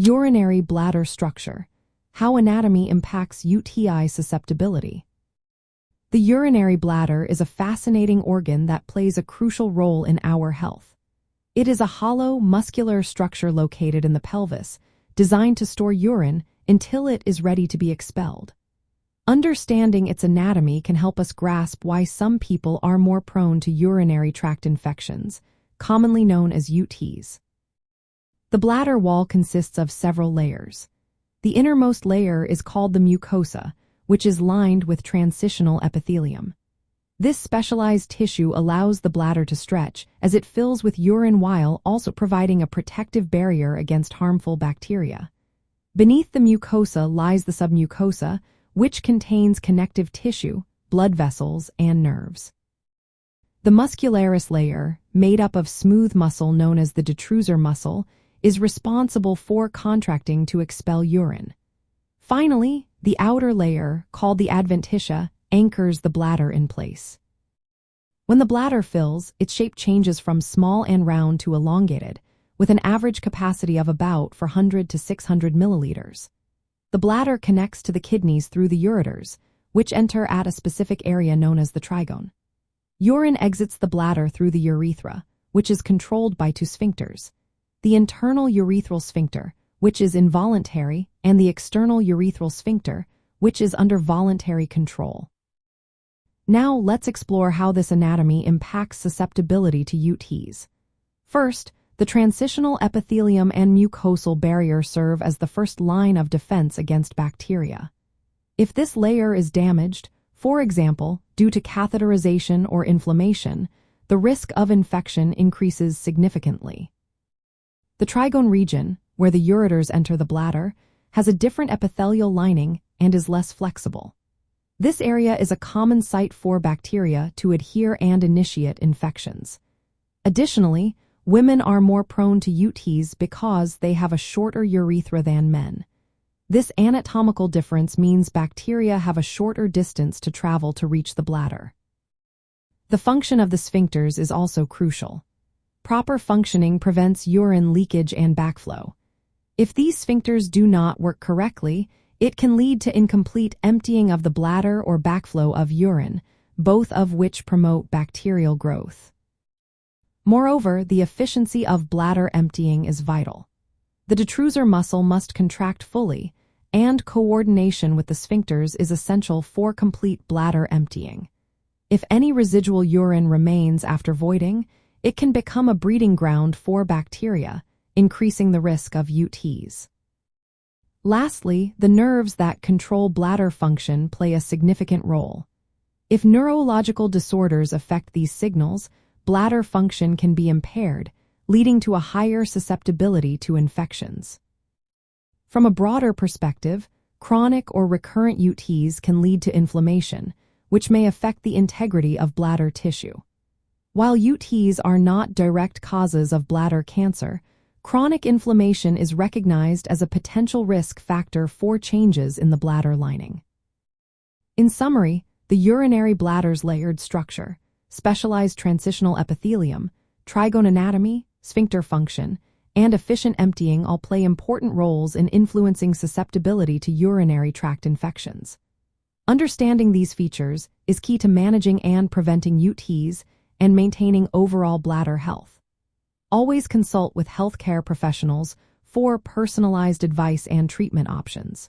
Urinary bladder structure. How anatomy impacts UTI susceptibility. The urinary bladder is a fascinating organ that plays a crucial role in our health. It is a hollow, muscular structure located in the pelvis, designed to store urine until it is ready to be expelled. Understanding its anatomy can help us grasp why some people are more prone to urinary tract infections, commonly known as UTIs. The bladder wall consists of several layers. The innermost layer is called the mucosa, which is lined with transitional epithelium. This specialized tissue allows the bladder to stretch as it fills with urine while also providing a protective barrier against harmful bacteria. Beneath the mucosa lies the submucosa, which contains connective tissue, blood vessels, and nerves. The muscularis layer, made up of smooth muscle known as the detrusor muscle, is responsible for contracting to expel urine. Finally, the outer layer, called the adventitia, anchors the bladder in place. When the bladder fills, its shape changes from small and round to elongated, with an average capacity of about 400 to 600 milliliters. The bladder connects to the kidneys through the ureters, which enter at a specific area known as the trigone. Urine exits the bladder through the urethra, which is controlled by two sphincters: the internal urethral sphincter, which is involuntary, and the external urethral sphincter, which is under voluntary control. Now let's explore how this anatomy impacts susceptibility to UTIs. First, the transitional epithelium and mucosal barrier serve as the first line of defense against bacteria. If this layer is damaged, for example, due to catheterization or inflammation, the risk of infection increases significantly. The trigone region, where the ureters enter the bladder, has a different epithelial lining and is less flexible. This area is a common site for bacteria to adhere and initiate infections. Additionally, women are more prone to UTIs because they have a shorter urethra than men. This anatomical difference means bacteria have a shorter distance to travel to reach the bladder. The function of the sphincters is also crucial. Proper functioning prevents urine leakage and backflow. If these sphincters do not work correctly, it can lead to incomplete emptying of the bladder or backflow of urine, both of which promote bacterial growth. Moreover, the efficiency of bladder emptying is vital. The detrusor muscle must contract fully, and coordination with the sphincters is essential for complete bladder emptying. If any residual urine remains after voiding, it can become a breeding ground for bacteria, increasing the risk of UTIs. Lastly, the nerves that control bladder function play a significant role. If neurological disorders affect these signals, bladder function can be impaired, leading to a higher susceptibility to infections. From a broader perspective, chronic or recurrent UTIs can lead to inflammation, which may affect the integrity of bladder tissue. While UTIs are not direct causes of bladder cancer, chronic inflammation is recognized as a potential risk factor for changes in the bladder lining. In summary, the urinary bladder's layered structure, specialized transitional epithelium, trigone anatomy, sphincter function, and efficient emptying all play important roles in influencing susceptibility to urinary tract infections. Understanding these features is key to managing and preventing UTIs and maintaining overall bladder health. Always consult with healthcare professionals for personalized advice and treatment options.